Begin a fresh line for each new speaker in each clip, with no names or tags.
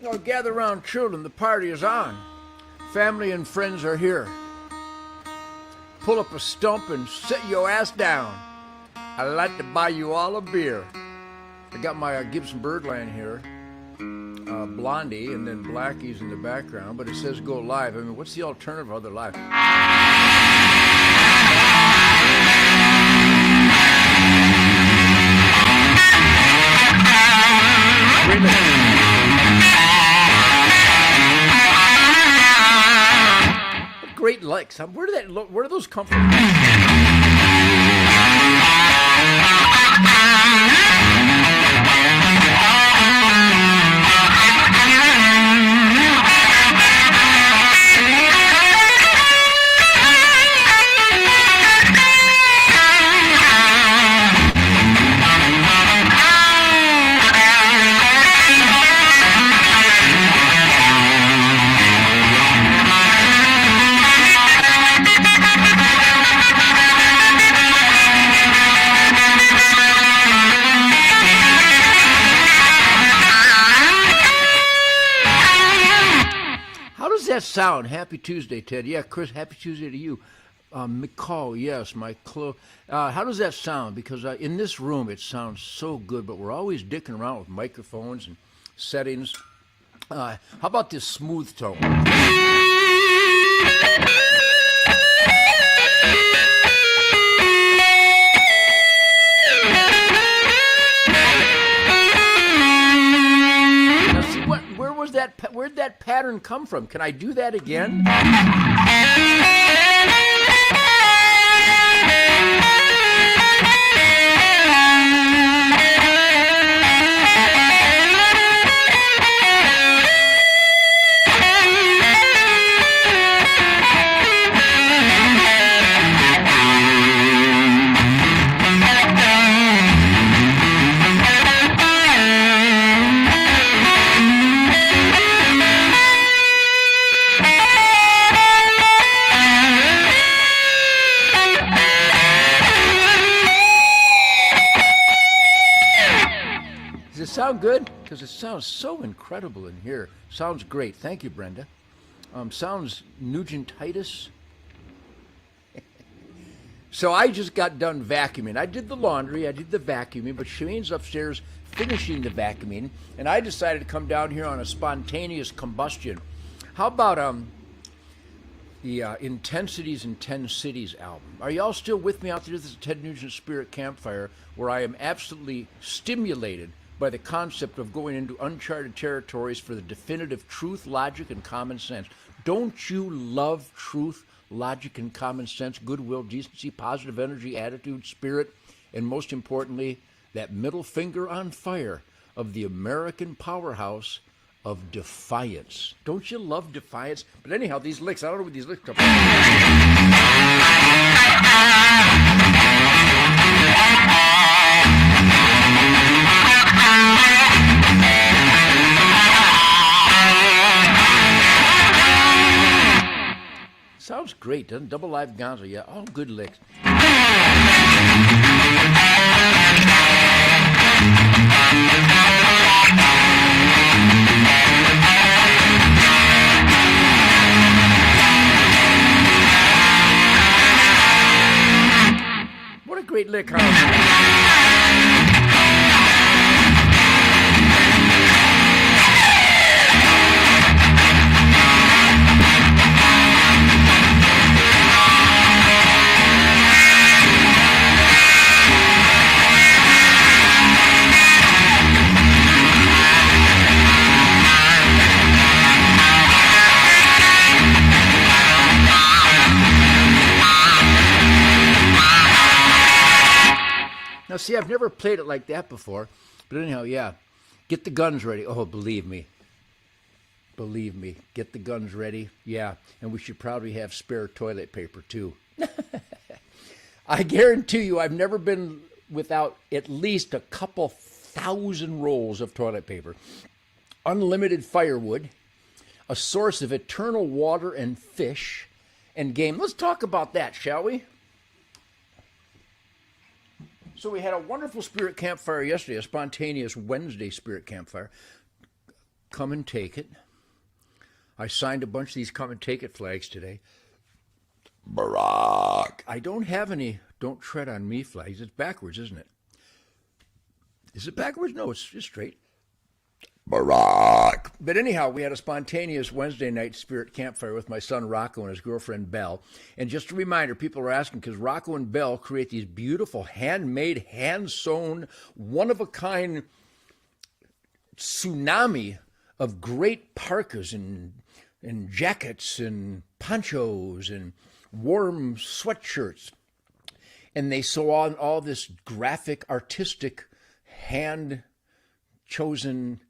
Oh, gather round, children, the party is on. Family and friends are here. Pull up a stump and sit your ass down. I'd like to buy you all a beer. I got my Gibson Birdland here, Blondie, and then Blackie's in the background, but it says go live. I mean, what's the alternative other live? Great licks. Where do those come from? That sound? Happy Tuesday, Ted. Yeah, Chris, happy Tuesday to you. McCall, yes, my how does that sound? Because in this room it sounds so good, but we're always dicking around with microphones and settings. How about this smooth tone? Where'd that pattern come from? Can I do that again? Sound good? Because it sounds so incredible in here. Sounds great. Thank you, Brenda. Sounds Nugentitis. So I just got done vacuuming. I did the laundry, I did the vacuuming, but Shemeen's upstairs finishing the vacuuming, and I decided to come down here on a spontaneous combustion. How about the Intensities in 10 Cities album? Are y'all still with me out there? This is Ted Nugent Spirit Campfire, where I am absolutely stimulated by the concept of going into uncharted territories for the definitive truth, logic, and common sense. Don't you love truth, logic, and common sense, goodwill, decency, positive energy, attitude, spirit, and most importantly, that middle finger on fire of the American powerhouse of defiance? Don't you love defiance? But anyhow, these licks, I don't know what these licks come from. Sounds great, doesn't it? Double live gonzo, yeah, all good licks. What a great lick, huh? Now, see, I've never played it like that before, but anyhow, yeah, get the guns ready. Oh, believe me, get the guns ready. Yeah, and we should probably have spare toilet paper, too. I guarantee you I've never been without at least a couple thousand rolls of toilet paper, unlimited firewood, a source of eternal water and fish, and game. Let's talk about that, shall we? So we had a wonderful spirit campfire yesterday, a spontaneous Wednesday spirit campfire. come and take it. I signed a bunch of these come and take it flags today. Barack. I don't have any don't tread on me flags. It's backwards, isn't it? Is it backwards? No, it's just straight. Barack. But anyhow, we had a spontaneous Wednesday night spirit campfire with my son Rocco and his girlfriend Belle. And just a reminder, people are asking because Rocco and Belle create these beautiful handmade, hand-sewn, one-of-a-kind tsunami of great parkas and jackets and ponchos and warm sweatshirts. And they sew on all this graphic, artistic, hand-chosen,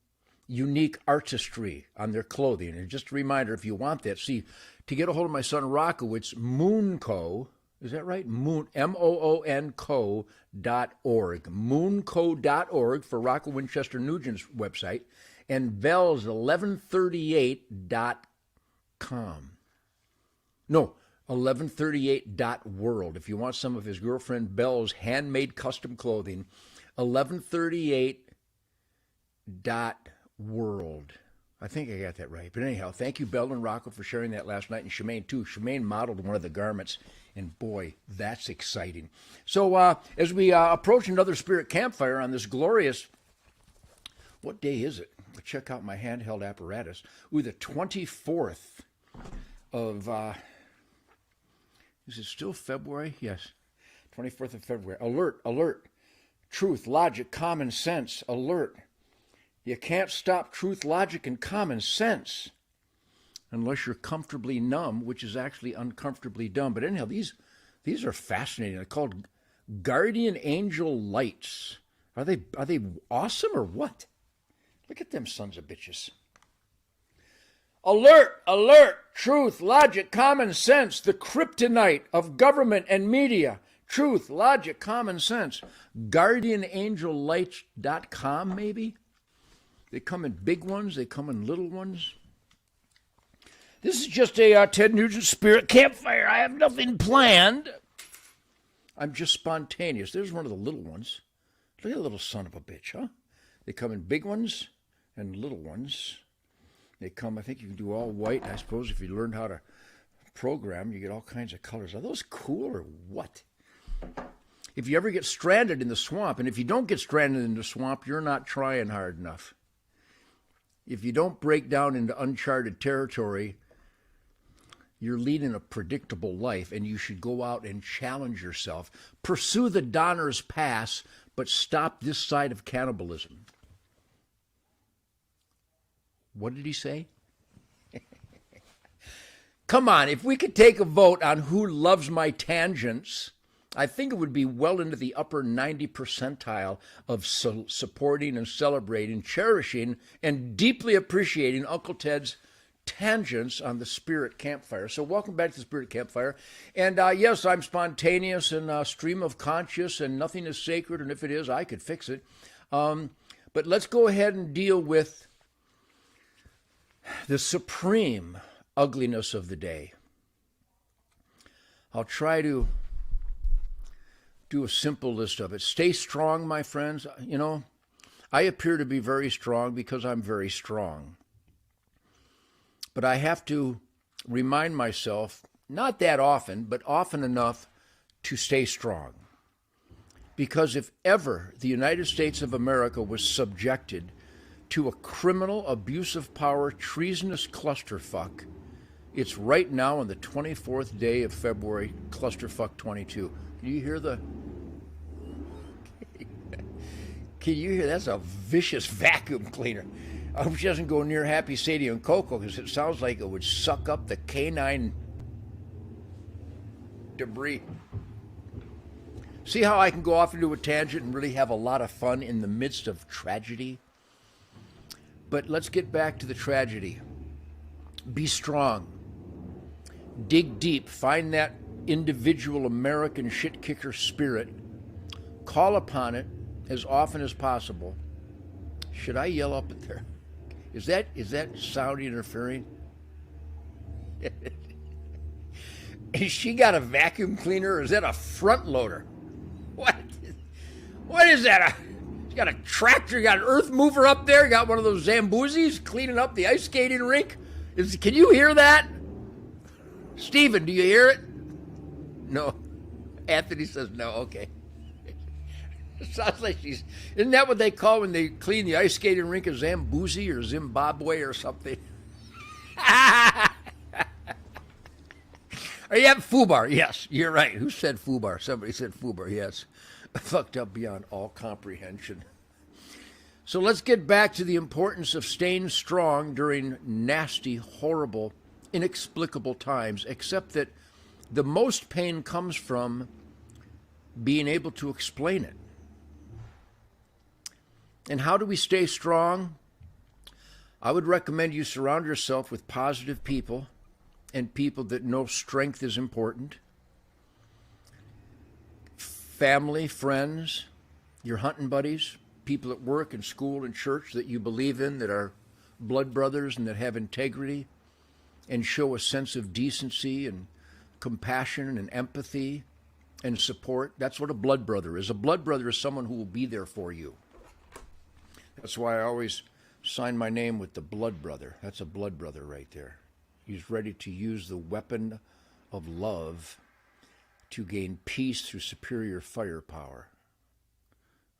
unique artistry on their clothing. And just a reminder, if you want that, see, to get a hold of my son Rocco, it's Moonco. Is that right? Moonco.org. Moonco.org for Rocco Winchester Nugent's website. And Bell's 1138.com. No, 1138.world. If you want some of his girlfriend Bell's handmade custom clothing, 1138.world. I think I got that right. But anyhow, thank you, Bell and Rocco, for sharing that last night, and Shemaine, too. Shemaine modeled one of the garments, and boy, that's exciting. So as we approach another spirit campfire on this glorious, what day is it? I'll check out my handheld apparatus. Ooh, the 24th of, is it still February? Yes, 24th of February. Alert, alert. Truth, logic, common sense, alert. You can't stop truth, logic, and common sense unless you're comfortably numb, which is actually uncomfortably dumb. But anyhow, these are fascinating. They're called guardian angel lights. Are they awesome or what? Look at them sons of bitches. Alert, alert, truth, logic, common sense, the kryptonite of government and media. Truth, logic, common sense. GuardianAngelLights.com, maybe? They come in big ones. They come in little ones. This is just a Ted Nugent Spirit Campfire. I have nothing planned. I'm just spontaneous. There's one of the little ones. Look at the little son of a bitch, huh? They come in big ones and little ones. They come, I think you can do all white. I suppose if you learned how to program, you get all kinds of colors. Are those cool or what? If you ever get stranded in the swamp, and if you don't get stranded in the swamp, you're not trying hard enough. If you don't break down into uncharted territory, you're leading a predictable life, and you should go out and challenge yourself. Pursue the Donner's Pass, but stop this side of cannibalism. What did he say? Come on, if we could take a vote on who loves my tangents, I think it would be well into the upper 90 percentile of supporting and celebrating, cherishing, and deeply appreciating Uncle Ted's tangents on the Spirit Campfire. So welcome back to the Spirit Campfire. And yes, I'm spontaneous and stream of conscious, and nothing is sacred, and if it is, I could fix it. But let's go ahead and deal with the supreme ugliness of the day. I'll try to do a simple list of it. Stay strong, my friends. You know, I appear to be very strong because I'm very strong. But I have to remind myself, not that often, but often enough to stay strong. Because if ever the United States of America was subjected to a criminal, abuse of power, treasonous clusterfuck, it's right now on the 24th day of February, clusterfuck 22. Can you hear the... Can you hear? That's a vicious vacuum cleaner. I hope she doesn't go near Happy Sadie and Coco, because it sounds like it would suck up the canine debris. See how I can go off into a tangent and really have a lot of fun in the midst of tragedy? But let's get back to the tragedy. Be strong. Dig deep. Find that individual American shit kicker spirit. Call upon it as often as possible. Should I yell up at there? Is that sound interfering? Has she got a vacuum cleaner, or is that a front loader? What is that? You got a tractor, you got an earth mover up there, you got one of those Zamboozis cleaning up the ice skating rink. Can you hear that? Steven, do you hear it? No. Anthony says no, okay. Sounds like isn't that what they call when they clean the ice skating rink, a Zamboozy or Zimbabwe or something? Are you at Fubar? Yes, you're right. Who said Fubar? Somebody said Fubar, yes. Fucked up beyond all comprehension. So let's get back to the importance of staying strong during nasty, horrible, inexplicable times, except that the most pain comes from being able to explain it. And how do we stay strong? I would recommend you surround yourself with positive people and people that know strength is important. Family, friends, your hunting buddies, people at work and school and church that you believe in, that are blood brothers and that have integrity and show a sense of decency and compassion and empathy and support. That's what a blood brother is. A blood brother is someone who will be there for you. That's why I always sign my name with the blood brother. That's a blood brother right there. He's ready to use the weapon of love to gain peace through superior firepower.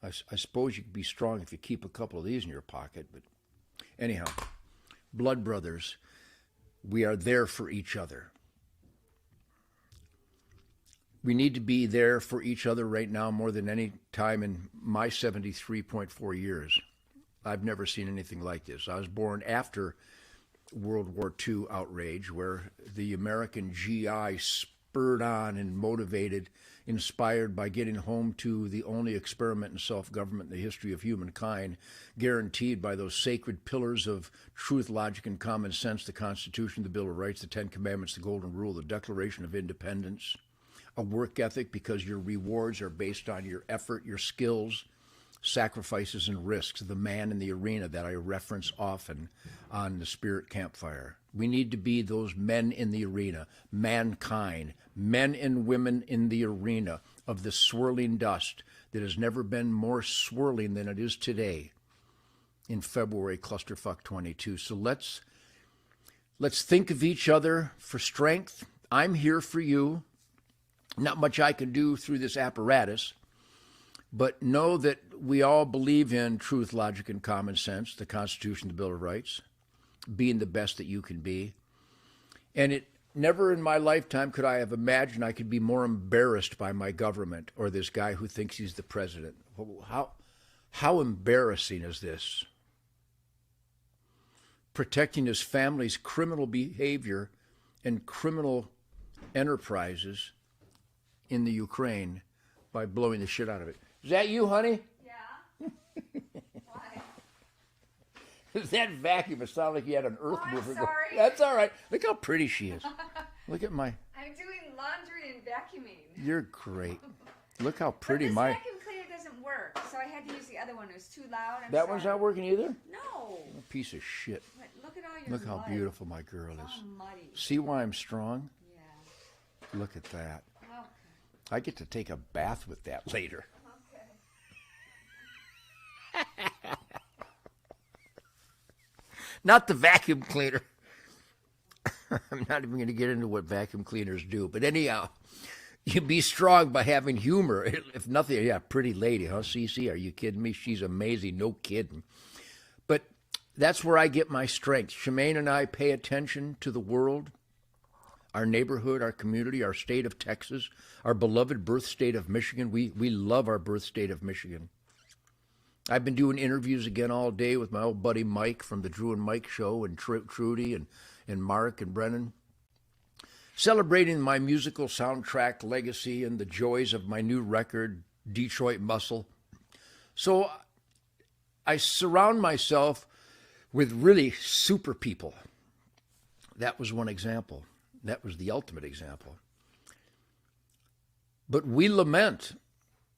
I suppose you could be strong if you keep a couple of these in your pocket, but anyhow, blood brothers, we are there for each other. We need to be there for each other right now more than any time in my 73.4 years. I've never seen anything like this. I was born after World War II outrage, where the American GI spurred on and motivated, inspired by getting home to the only experiment in self-government in the history of humankind, guaranteed by those sacred pillars of truth, logic, and common sense, the Constitution, the Bill of Rights, the Ten Commandments, the Golden Rule, the Declaration of Independence, a work ethic because your rewards are based on your effort, your skills, sacrifices, and risks, the man in the arena that I reference often on the Spirit Campfire. We need to be those men in the arena, mankind, men and women in the arena of the swirling dust that has never been more swirling than it is today in February clusterfuck 22. So let's think of each other for strength. I'm here for you. Not much I can do through this apparatus, but know that we all believe in truth, logic, and common sense, the Constitution, the Bill of Rights, being the best that you can be. And it never in my lifetime could I have imagined I could be more embarrassed by my government or this guy who thinks he's the president. How embarrassing is this? Protecting his family's criminal behavior and criminal enterprises in the Ukraine by blowing the shit out of it. Is that you, honey?
Yeah. Why?
That vacuum, it sounded like you had an earth mover.
I'm sorry.
That's all right. Look how pretty she is. Look at my...
I'm doing laundry and vacuuming.
You're great. Look how pretty
but this
my...
vacuum cleaner doesn't work, so I had to use the other one. It was too loud.
That one's not working either?
No.
A piece of shit.
But look at all your
Look how
mud.
beautiful my girl
It's
is.
all muddy.
See why I'm strong?
Yeah.
Look at that.
Okay.
I get to take a bath with that later.
Okay.
Not the vacuum cleaner. I'm not even going to get into what vacuum cleaners do. But anyhow, you be strong by having humor. If nothing, yeah, pretty lady, huh, Cece? Are you kidding me? She's amazing. No kidding. But that's where I get my strength. Shemaine and I pay attention to the world, our neighborhood, our community, our state of Texas, our beloved birth state of Michigan. We love our birth state of Michigan. I've been doing interviews again all day with my old buddy Mike from the Drew and Mike Show, and Trudy and Mark and Brennan, celebrating my musical soundtrack legacy and the joys of my new record, Detroit Muscle. So I surround myself with really super people. That was one example. That was the ultimate example. But we lament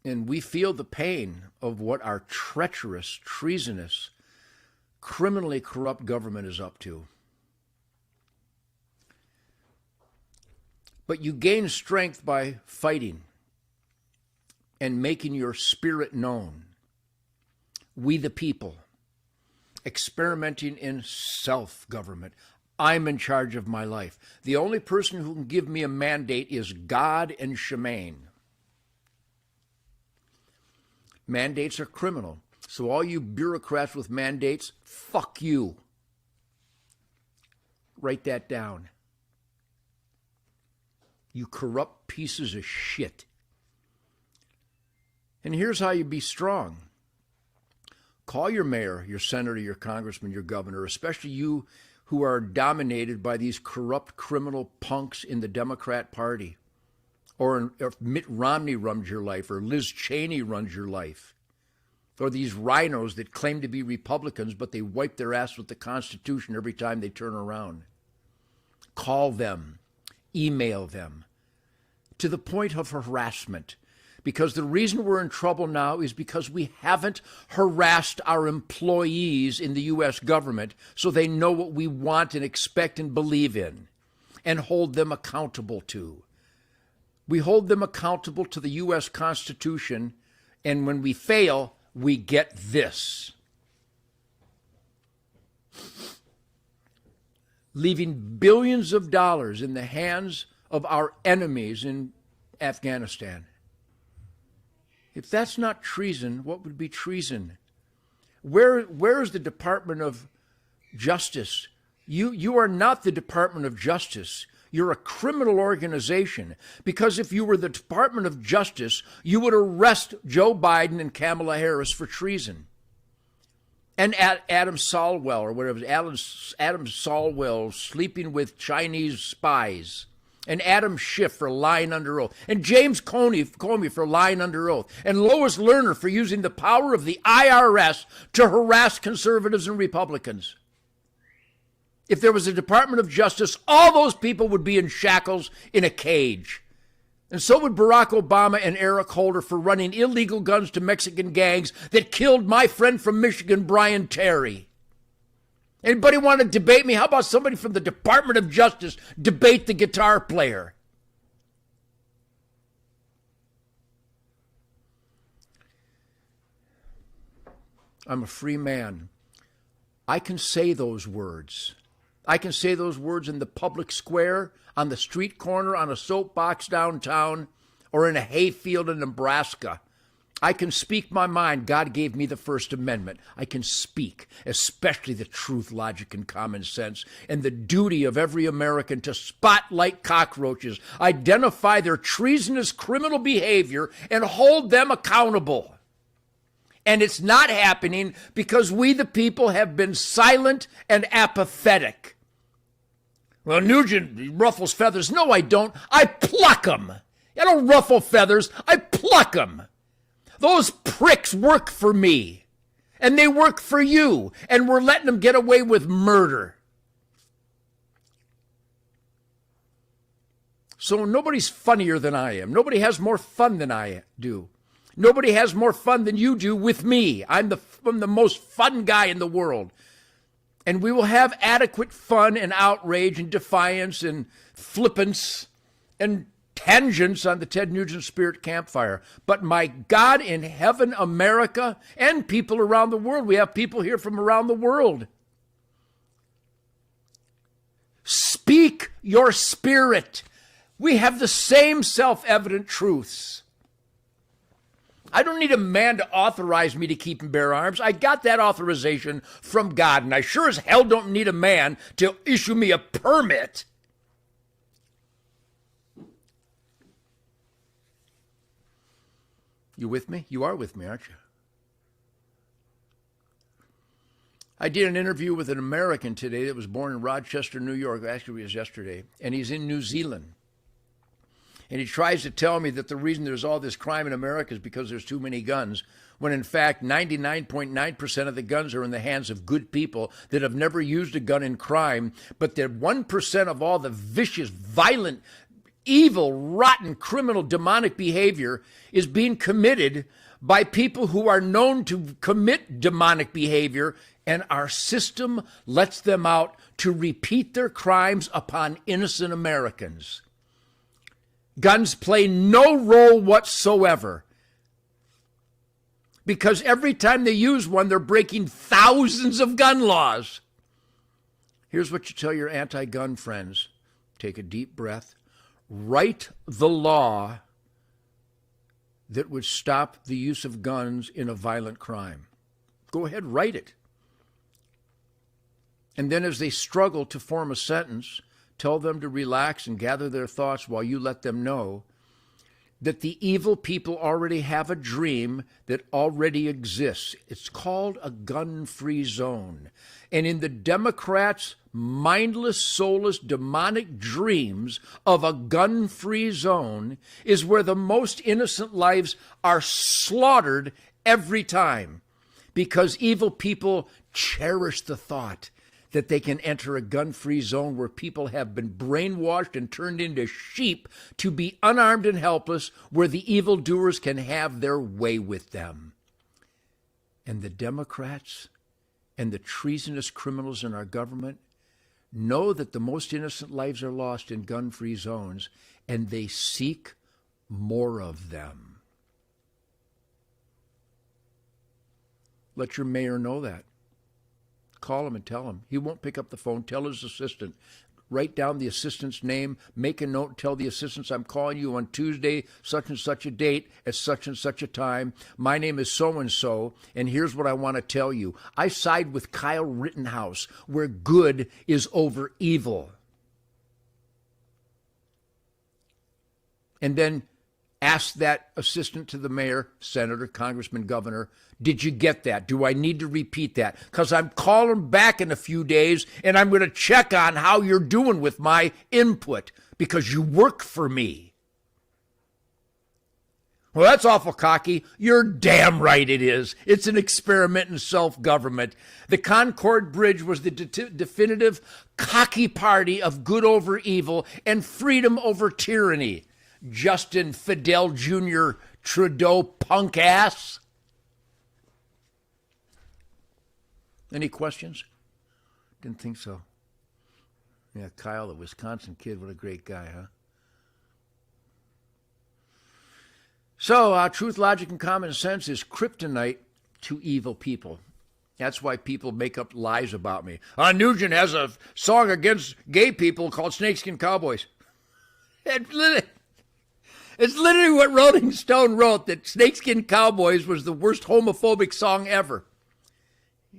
and we feel the pain of what our treacherous, treasonous, criminally corrupt government is up to. But you gain strength by fighting and making your spirit known. we the people, experimenting in self-government. I'm in charge of my life. The only person who can give me a mandate is God and Shemaine. Mandates are criminal. So all you bureaucrats with mandates, fuck you. Write that down. You corrupt pieces of shit. And here's how you be strong. Call your mayor, your senator, your congressman, your governor, especially you who are dominated by these corrupt criminal punks in the Democrat Party. Or if Mitt Romney runs your life, or Liz Cheney runs your life. Or these rhinos that claim to be Republicans, but they wipe their ass with the Constitution every time they turn around. Call them, email them, to the point of harassment. Because the reason we're in trouble now is because we haven't harassed our employees in the U.S. government so they know what we want and expect and believe in and hold them accountable to. We hold them accountable to the U.S. Constitution, and when we fail, we get this. Leaving billions of dollars in the hands of our enemies in Afghanistan. If that's not treason, what would be treason? Where is the Department of Justice? You are not the Department of Justice. You're a criminal organization. Because if you were the Department of Justice, you would arrest Joe Biden and Kamala Harris for treason. And Adam Solwell, or whatever, Adam Solwell sleeping with Chinese spies. And Adam Schiff for lying under oath. And James Comey for lying under oath. And Lois Lerner for using the power of the IRS to harass conservatives and Republicans. If there was a Department of Justice, all those people would be in shackles in a cage. And so would Barack Obama and Eric Holder for running illegal guns to Mexican gangs that killed my friend from Michigan, Brian Terry. Anybody want to debate me? How about somebody from the Department of Justice debate the guitar player? I'm a free man. I can say those words. I can say those words in the public square, on the street corner, on a soapbox downtown, or in a hayfield in Nebraska. I can speak my mind. God gave me the First Amendment. I can speak, especially the truth, logic, and common sense, and the duty of every American to spot like cockroaches, identify their treasonous criminal behavior, and hold them accountable. And it's not happening because we, the people, have been silent and apathetic. Well, Nugent ruffles feathers. No, I don't. I pluck them. I don't ruffle feathers. I pluck them. Those pricks work for me, and they work for you, and we're letting them get away with murder. So nobody's funnier than I am. Nobody has more fun than I do. Nobody has more fun than you do with me. I'm the most fun guy in the world. And we will have adequate fun and outrage and defiance and flippance and tangents on the Ted Nugent Spirit Campfire. But my God in heaven, America, and people around the world, we have people here from around the world. Speak your spirit. We have the same self-evident truths. I don't need a man to authorize me to keep and bear arms. I got that authorization from God, and I sure as hell don't need a man to issue me a permit. You with me? You are with me, aren't you? I did an interview with an American today that was born in Rochester, New York. Actually, it was yesterday. And he's in New Zealand. And he tries to tell me that the reason there's all this crime in America is because there's too many guns, when in fact 99.9% of the guns are in the hands of good people that have never used a gun in crime, but that 1% of all the vicious, violent, evil, rotten, criminal, demonic behavior is being committed by people who are known to commit demonic behavior, and our system lets them out to repeat their crimes upon innocent Americans. Guns play no role whatsoever. because every time they use one, they're breaking thousands of gun laws. Here's what you tell your anti-gun friends. Take a deep breath. Write the law that would stop the use of guns in a violent crime. Go ahead, write it. And then as they struggle to form a sentence, tell them to relax and gather their thoughts while you let them know that the evil people already have a dream that already exists. It's called a gun-free zone. And in the Democrats' mindless, soulless, demonic dreams of a gun-free zone is where the most innocent lives are slaughtered every time, because evil people cherish the thought that they can enter a gun-free zone where people have been brainwashed and turned into sheep to be unarmed and helpless, where the evildoers can have their way with them. And the Democrats and the treasonous criminals in our government know that the most innocent lives are lost in gun-free zones, and they seek more of them. Let your mayor know that. Call him and tell him. He won't pick up the phone. Tell his assistant. Write down the assistant's name. Make a note. Tell the assistants, I'm calling you on Tuesday, such and such a date, at such and such a time. My name is so-and-so, and here's what I want to tell you. I side with Kyle Rittenhouse, where good is over evil. And then ask that assistant to the mayor, senator, congressman, governor, did you get that? Do I need to repeat that? Because I'm calling back in a few days, and I'm going to check on how you're doing with my input, because you work for me. Well, that's awful cocky. You're damn right it is. It's an experiment in self-government. The Concord Bridge was the definitive cocky party of good over evil and freedom over tyranny. Justin Fidel Jr. Trudeau punk ass. Any questions? Didn't think so. Yeah, Kyle, the Wisconsin kid, what a great guy, huh? So, truth, logic, and common sense is kryptonite to evil people. That's why people make up lies about me. Nugent has a song against gay people called Snakeskin Cowboys. It's literally what Rolling Stone wrote, that Snakeskin Cowboys was the worst homophobic song ever.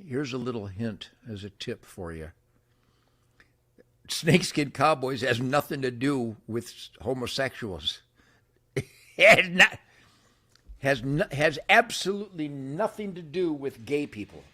Here's a little hint as a tip for you. Snakeskin Cowboys has nothing to do with homosexuals. It has absolutely nothing to do with gay people.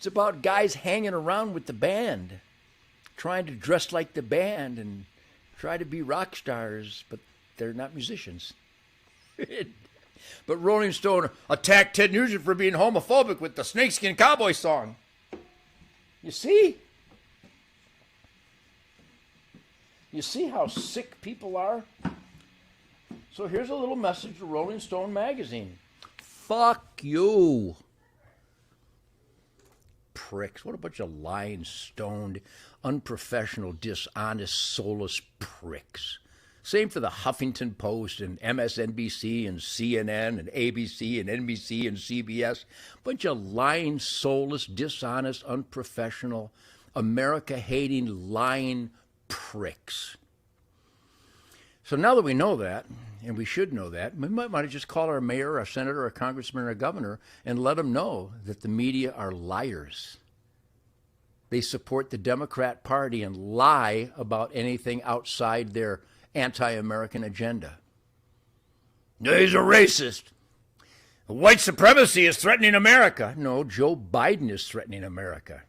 About guys hanging around with the band, trying to dress like the band and try to be rock stars, but they're not musicians. But Rolling Stone attacked Ted Nugent for being homophobic with the Snakeskin Cowboy song. You see? You see how sick people are? So here's a little message to Rolling Stone magazine. Fuck you. pricks. What a bunch of lying, stoned, unprofessional, dishonest, soulless pricks. Same for the Huffington Post and MSNBC and CNN and ABC and NBC and CBS. Bunch of lying, soulless, dishonest, unprofessional, America-hating, lying pricks. So now that we know that, and we should know that, we might want to just call our mayor, our senator, our congressman, our governor, and let them know that the media are liars. They support the Democrat Party and lie about anything outside their anti-American agenda. He's a racist. White supremacy is threatening America. No, Joe Biden is threatening America.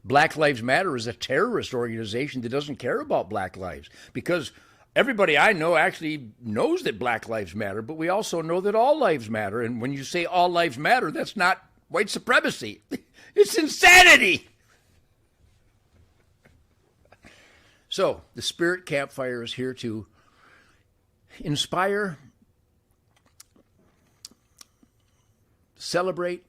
Black Lives Matter is a terrorist organization that doesn't care about black lives, because everybody I know actually knows that black lives matter, but we also know that all lives matter. And when you say all lives matter, that's not white supremacy. It's insanity. So the Spirit Campfire is here to inspire, celebrate,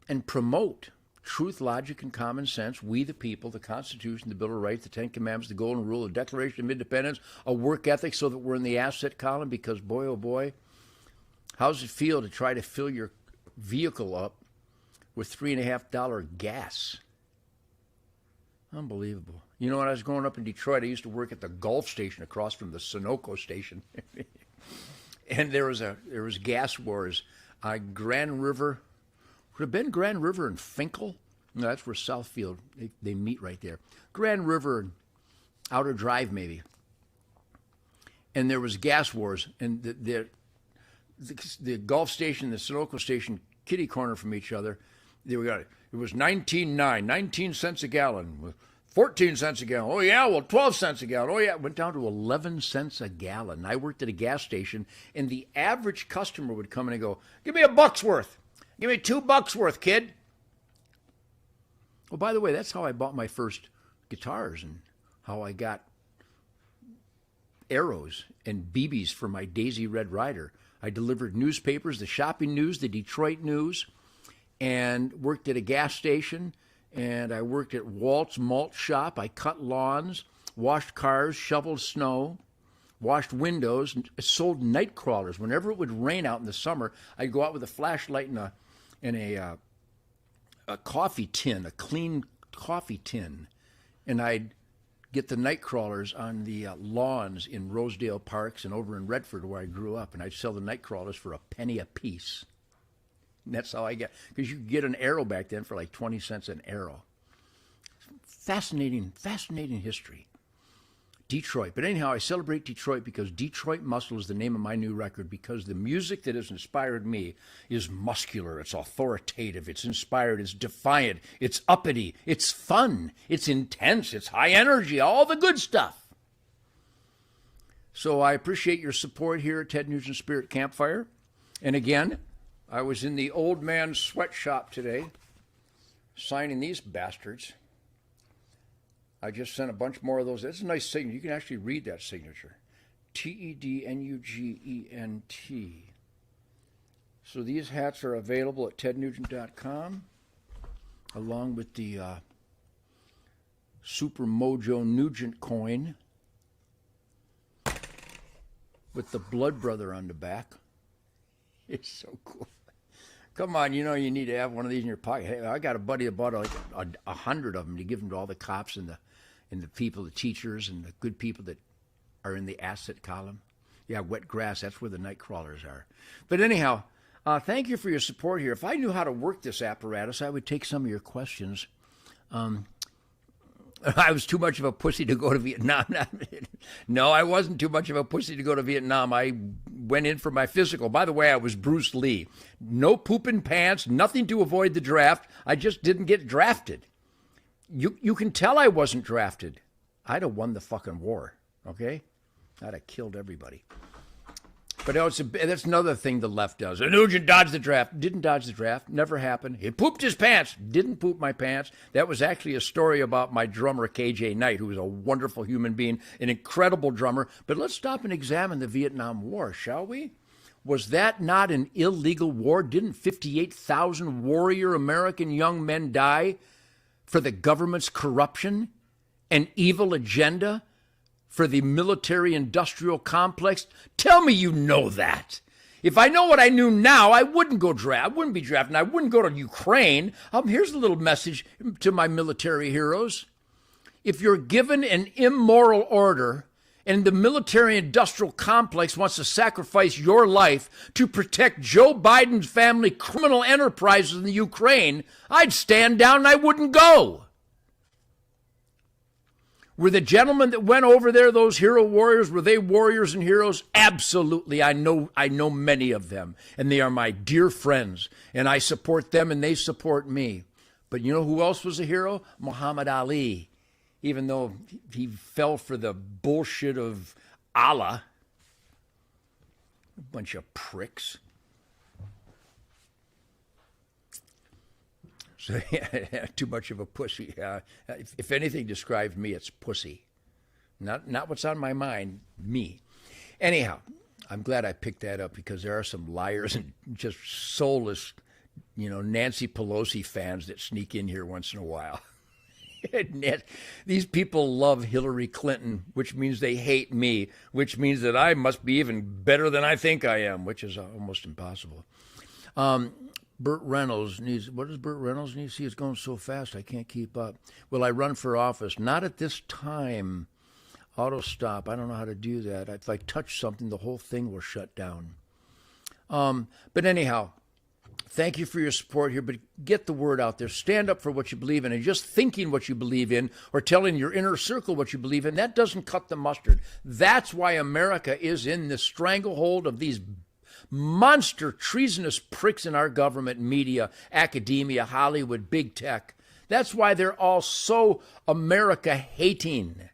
and promote truth, logic, and common sense. We the people, the Constitution, the Bill of Rights, the Ten Commandments, the Golden Rule, the Declaration of Independence, a work ethic so that we're in the asset column, because boy, oh boy, how does it feel to try to fill your vehicle up with $3.50 gas? Unbelievable. You know, when I was growing up in Detroit, I used to work at the Gulf station across from the Sunoco station. And there was gas wars. Grand River, would have been Grand River and Finkel. No, that's where Southfield, they meet right there. Grand River and Outer Drive, maybe. And there was gas wars. And the Gulf station, the Sunoco station, kitty corner from each other. It was 19 cents a gallon, 14 cents a gallon. Oh, yeah, well, 12 cents a gallon. Oh, yeah, it went down to 11 cents a gallon. I worked at a gas station, and the average customer would come in and go, give me $1 worth. Give me $2 worth, kid. Oh, by the way, that's how I bought my first guitars and how I got arrows and BBs for my Daisy Red Ryder. I delivered newspapers, the shopping news, the Detroit news, and worked at a gas station, and I worked at Walt's Malt Shop. I cut lawns, washed cars, shoveled snow, washed windows, and sold night crawlers. Whenever it would rain out in the summer, I'd go out with a flashlight and a coffee tin, a clean coffee tin, and I'd get the night crawlers on the lawns in Rosedale Parks and over in Redford where I grew up, and I'd sell the night crawlers for $0.01 a piece. And that's how I get, because you could get an arrow back then for like 20 cents an arrow. Fascinating history. Detroit. But anyhow, I celebrate Detroit because Detroit Muscle is the name of my new record, because the music that has inspired me is muscular, it's authoritative, it's inspired, it's defiant, it's uppity, it's fun, it's intense, it's high energy, all the good stuff. So I appreciate your support here at Ted Nugent Spirit Campfire. And again, I was in the old man's sweatshop today signing these bastards. I just sent a bunch more of those. That's a nice signature. You can actually read that signature. TEDNUGENT. So these hats are available at tednugent.com, along with the Super Mojo Nugent coin with the Blood Brother on the back. It's so cool. Come on, you need to have one of these in your pocket. Hey, I got a buddy that bought like 100 of them to give them to all the cops and the people, the teachers, and the good people that are in the asset column. Yeah, wet grass, that's where the night crawlers are. But anyhow, thank you for your support here. If I knew how to work this apparatus, I would take some of your questions. I was too much of a pussy to go to Vietnam. No, I wasn't too much of a pussy to go to Vietnam. I went in for my physical. By the way, I was Bruce Lee. No pooping pants, nothing to avoid the draft. I just didn't get drafted. You can tell I wasn't drafted. I'd have won the fucking war, okay? I'd have killed everybody. But that's another thing the left does. Nugent dodged the draft. Didn't dodge the draft. Never happened. He pooped his pants. Didn't poop my pants. That was actually a story about my drummer, KJ Knight, who was a wonderful human being, an incredible drummer. But let's stop and examine the Vietnam War, shall we? Was that not an illegal war? Didn't 58,000 warrior American young men die for the government's corruption and evil agenda, for the military-industrial complex? Tell me you know that. If I know what I knew now, I wouldn't go draft. I wouldn't be drafting. I wouldn't go to Ukraine. Here's a little message to my military heroes. If you're given an immoral order and the military-industrial complex wants to sacrifice your life to protect Joe Biden's family criminal enterprises in the Ukraine, I'd stand down and I wouldn't go. Were the gentlemen that went over there, those hero warriors, were they warriors and heroes? Absolutely. I know many of them, and they are my dear friends, and I support them and they support me. But you know who else was a hero? Muhammad Ali. Even though he fell for the bullshit of Allah. A bunch of pricks. So, yeah, too much of a pussy. If anything describes me, it's pussy. Not what's on my mind, me. Anyhow, I'm glad I picked that up because there are some liars and just soulless, Nancy Pelosi fans that sneak in here once in a while. These people love Hillary Clinton, which means they hate me, which means that I must be even better than I think I am, which is almost impossible. Burt Reynolds needs, what does Burt Reynolds need? See, it's going so fast, I can't keep up. Will I run for office? Not at this time. Auto stop, I don't know how to do that. If I touch something, the whole thing will shut down. But anyhow, thank you for your support here, but get the word out there. Stand up for what you believe in, and just thinking what you believe in or telling your inner circle what you believe in, that doesn't cut the mustard. That's why America is in the stranglehold of these monster treasonous pricks in our government, media, academia, Hollywood, big tech. That's why they're all so America-hating,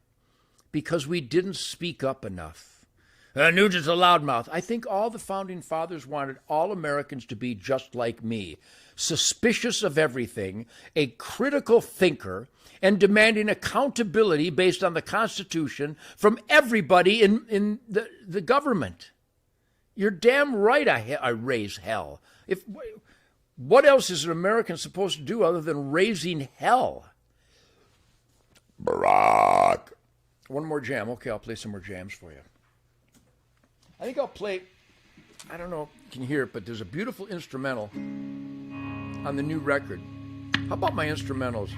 because we didn't speak up enough. Nugent's a loudmouth. I think all the founding fathers wanted all Americans to be just like me, suspicious of everything, a critical thinker, and demanding accountability based on the Constitution from everybody in the government. You're damn right I raise hell. What else is an American supposed to do other than raising hell? Barack. One more jam. Okay, I'll play some more jams for you. I think I'll play, I don't know if you can hear it, but there's a beautiful instrumental on the new record. How about my instrumentals?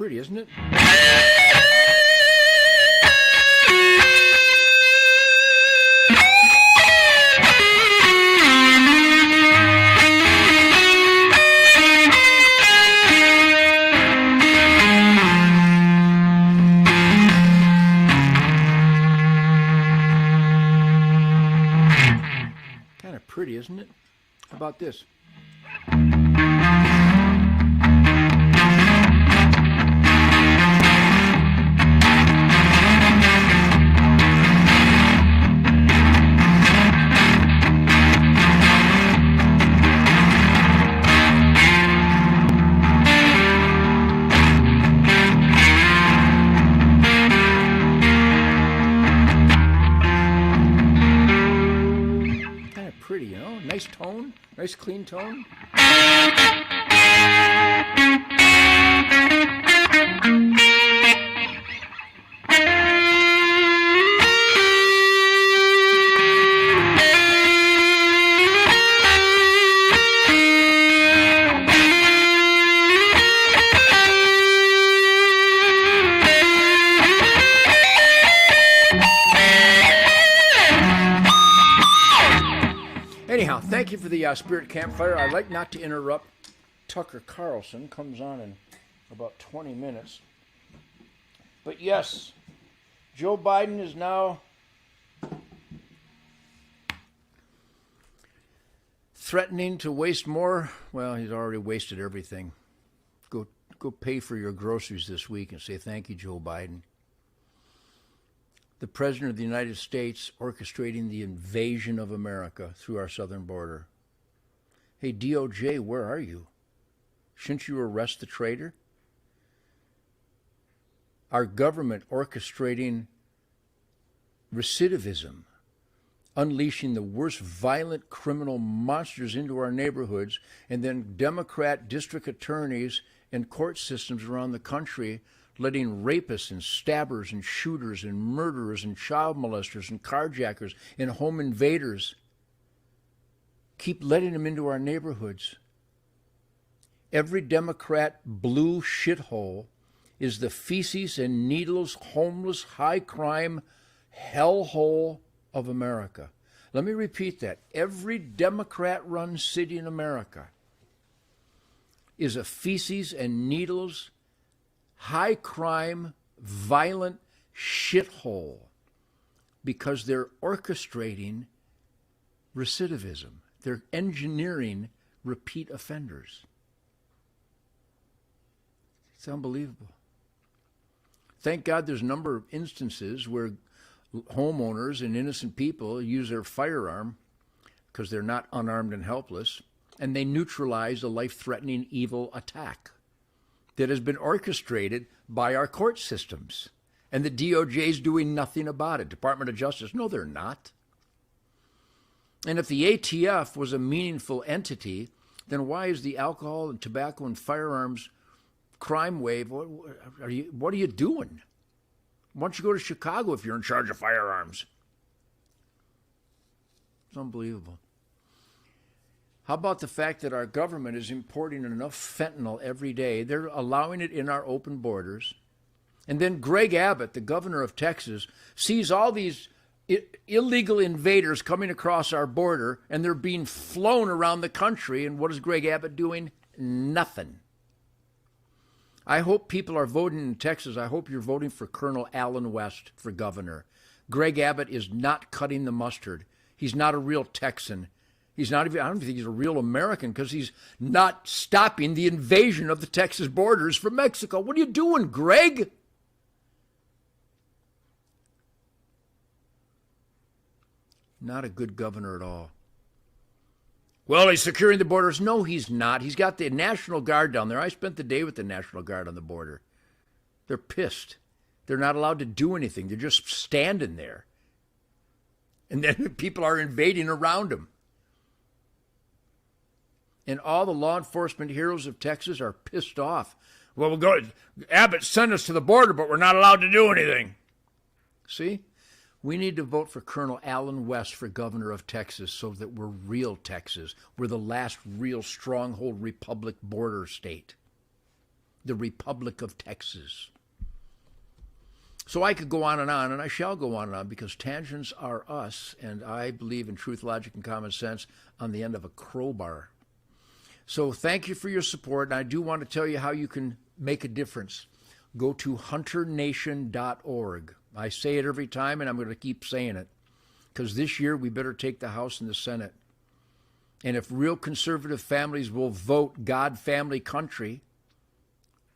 pretty, isn't it? Kind of pretty, isn't it? How about this? Pretty, you know, nice tone, nice clean tone. Anyhow, thank you for the Spirit Campfire. I'd like not to interrupt. Tucker Carlson comes on in about 20 minutes. But yes, Joe Biden is now threatening to waste more. Well, he's already wasted everything. Go pay for your groceries this week and say thank you, Joe Biden. The President of the United States orchestrating the invasion of America through our southern border. Hey, DOJ, where are you? Shouldn't you arrest the traitor? Our government orchestrating recidivism, unleashing the worst violent criminal monsters into our neighborhoods, and then Democrat district attorneys and court systems around the country letting rapists and stabbers and shooters and murderers and child molesters and carjackers and home invaders keep letting them into our neighborhoods. Every Democrat blue shithole is the feces and needles, homeless, high crime hellhole of America. Let me repeat that. Every Democrat-run city in America is a feces and needles, high crime, violent shithole because they're orchestrating recidivism. They're engineering repeat offenders. It's unbelievable. Thank God there's a number of instances where homeowners and innocent people use their firearm because they're not unarmed and helpless, and they neutralize a life-threatening evil attack that has been orchestrated by our court systems. And the DOJ is doing nothing about it. Department of Justice, no, they're not. And if the ATF was a meaningful entity, then why is the alcohol and tobacco and firearms crime wave, what are you doing? Why don't you go to Chicago if you're in charge of firearms? It's unbelievable. How about the fact that our government is importing enough fentanyl every day? They're allowing it in our open borders. And then Greg Abbott, the governor of Texas, sees all these illegal invaders coming across our border, and they're being flown around the country. And what is Greg Abbott doing? Nothing. I hope people are voting in Texas. I hope you're voting for Colonel Allen West for governor. Greg Abbott is not cutting the mustard. He's not a real Texan. He's not even, I don't think he's a real American because he's not stopping the invasion of the Texas borders from Mexico. What are you doing, Greg? Not a good governor at all. Well, he's securing the borders. No, he's not. He's got the National Guard down there. I spent the day with the National Guard on the border. They're pissed. They're not allowed to do anything. They're just standing there. And then people are invading around them. And all the law enforcement heroes of Texas are pissed off. Well, we'll go. Abbott sent us to the border, but we're not allowed to do anything. See? We need to vote for Colonel Allen West for governor of Texas so that we're real Texas. We're the last real stronghold republic border state. the Republic of Texas. So I could go on, and I shall go on, because tangents are us, and I believe in truth, logic, and common sense on the end of a crowbar. So thank you for your support, and I do want to tell you how you can make a difference. Go to hunternation.org. I say it every time, and I'm going to keep saying it, because this year we better take the House and the Senate. And if real conservative families will vote God, family, country,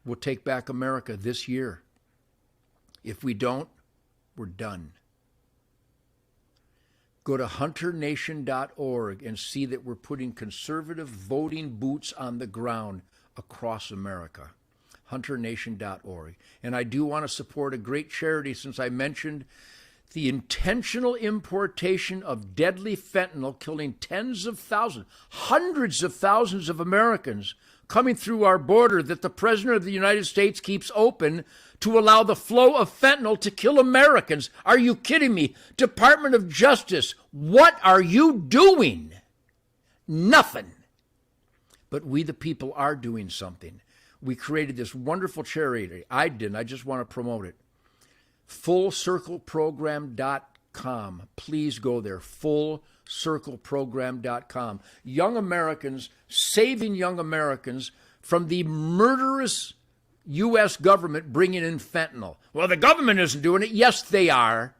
we'll take back America this year. If we don't, we're done. Go to hunternation.org and see that we're putting conservative voting boots on the ground across America. hunternation.org. And I do want to support a great charity, since I mentioned the intentional importation of deadly fentanyl, killing tens of thousands, hundreds of thousands of Americans coming through our border, that the President of the United States keeps open to allow the flow of fentanyl to kill Americans. Are you kidding me? Department of Justice, what are you doing? Nothing. But we, the people, are doing something. We created this wonderful charity. I didn't. I just want to promote it. FullCircleProgram.com. Please go there. FullCircleProgram.com. Young Americans, saving young Americans from the murderous U.S. government bringing in fentanyl. Well, the government isn't doing it. Yes, they are.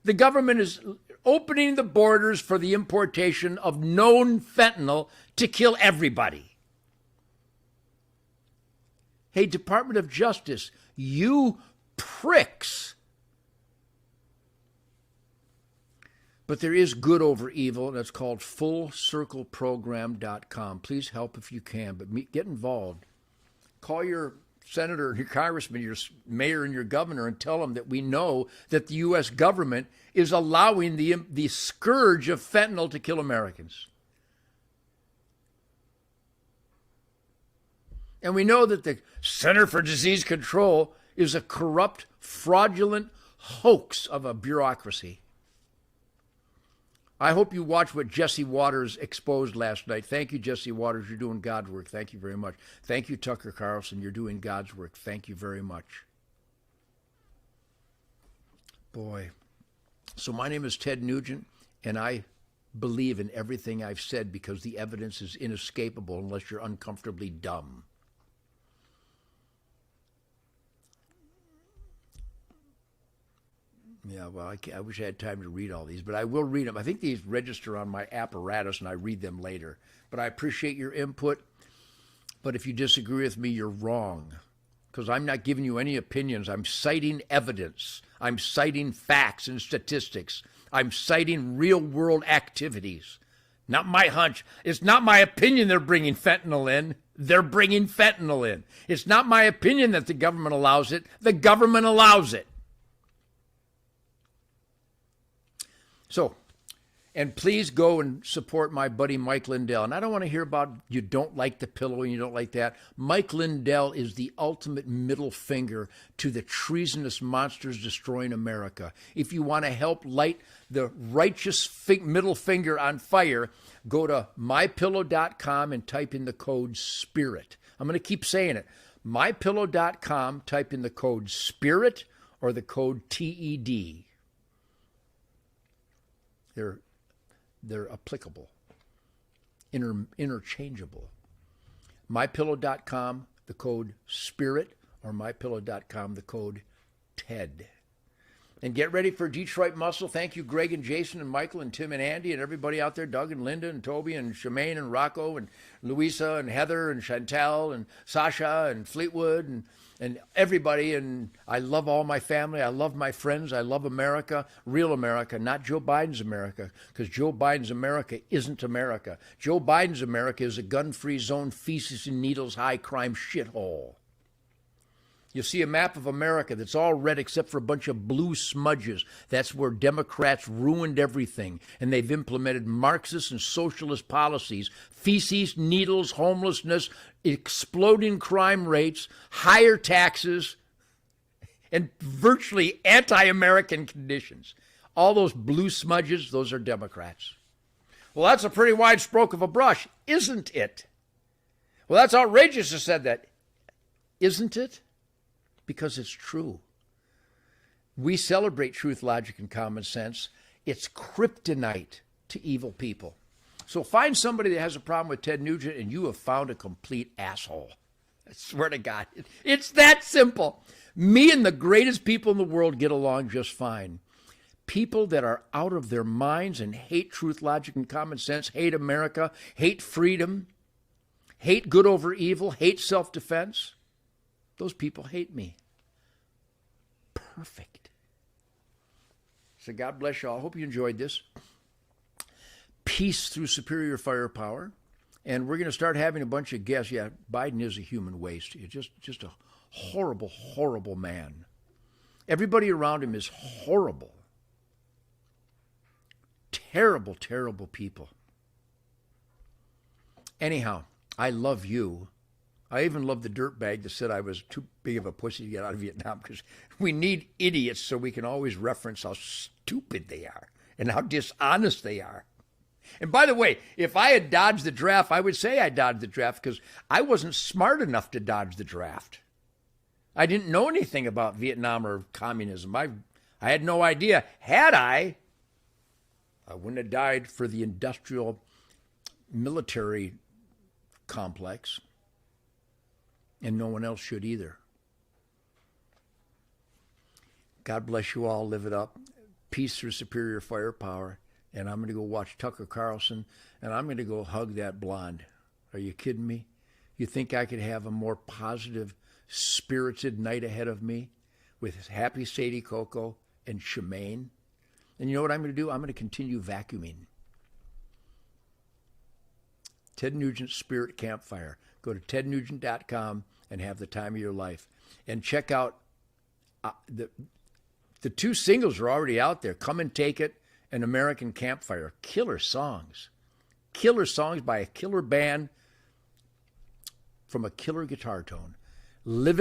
The government is opening the borders for the importation of known fentanyl to kill everybody. Hey, Department of Justice, you pricks. But there is good over evil, and it's called FullCircleProgram.com. Please help if you can, but get involved. Call your senator, your congressman, your mayor, and your governor, and tell them that we know that the U.S. government is allowing the scourge of fentanyl to kill Americans. And we know that the Center for Disease Control is a corrupt, fraudulent hoax of a bureaucracy. I hope you watched what Jesse Waters exposed last night. Thank you, Jesse Waters. You're doing God's work. Thank you very much. Thank you, Tucker Carlson. You're doing God's work. Thank you very much. Boy. So my name is Ted Nugent, and I believe in everything I've said because the evidence is inescapable unless you're uncomfortably dumb. Yeah, well, I wish I had time to read all these, but I will read them. I think these register on my apparatus, and I read them later. But I appreciate your input. But if you disagree with me, you're wrong, because I'm not giving you any opinions. I'm citing evidence. I'm citing facts and statistics. I'm citing real-world activities. Not my hunch. It's not my opinion they're bringing fentanyl in. They're bringing fentanyl in. It's not my opinion that the government allows it. The government allows it. So, and please go and support my buddy Mike Lindell. And I don't want to hear about you don't like the pillow and you don't like that. Mike Lindell is the ultimate middle finger to the treasonous monsters destroying America. If you want to help light the righteous middle finger on fire, go to mypillow.com and type in the code SPIRIT. I'm going to keep saying it. mypillow.com, type in the code SPIRIT or the code TED. They're applicable, interchangeable. MyPillow.com, the code SPIRIT, or MyPillow.com, the code TED. And get ready for Detroit Muscle. Thank you, Greg and Jason and Michael and Tim and Andy and everybody out there, Doug and Linda and Toby and Shemaine and Rocco and Louisa and Heather and Chantel and Sasha and Fleetwood and everybody. And I love all my family. I love my friends. I love America, real America, not Joe Biden's America, because Joe Biden's America isn't America. Joe Biden's America is a gun-free zone, feces and needles, high crime shithole. You see a map of America that's all red except for a bunch of blue smudges. That's where Democrats ruined everything. And they've implemented Marxist and socialist policies. Feces, needles, homelessness, exploding crime rates, higher taxes, and virtually anti-American conditions. All those blue smudges, those are Democrats. Well, that's a pretty wide stroke of a brush, isn't it? Well, that's outrageous to say that. isn't it? Because it's true. We celebrate truth, logic, and common sense. It's kryptonite to evil people. So find somebody that has a problem with Ted Nugent, and you have found a complete asshole. I swear to God. It's that simple. Me and the greatest people in the world get along just fine. People that are out of their minds and hate truth, logic, and common sense, hate America, hate freedom, hate good over evil, hate self-defense, those people hate me. Perfect. So God bless you all. I hope you enjoyed this. Peace through superior firepower. And we're going to start having a bunch of guests. Yeah, Biden is a human waste. He's just a horrible, horrible man. Everybody around him is horrible. Terrible, terrible people. Anyhow, I love you. I even love the dirtbag that said I was too big of a pussy to get out of Vietnam, because we need idiots so we can always reference how stupid they are and how dishonest they are. And by the way, if I had dodged the draft, I would say I dodged the draft because I wasn't smart enough to dodge the draft. I didn't know anything about Vietnam or communism. I had no idea. Had I wouldn't have died for the industrial military complex. And no one else should either. God bless you all. Live it up. Peace through superior firepower. And I'm going to go watch Tucker Carlson, and I'm going to go hug that blonde. Are you kidding me? You think I could have a more positive, spirited night ahead of me with happy Sadie Coco and Shemaine? And you know what I'm going to do? I'm going to continue vacuuming. Ted Nugent Spirit Campfire. Go to tednugent.com and have the time of your life. And check out the two singles are already out there. Come and Take It and American Campfire. Killer songs. Killer songs by a killer band from a killer guitar tone. Live it.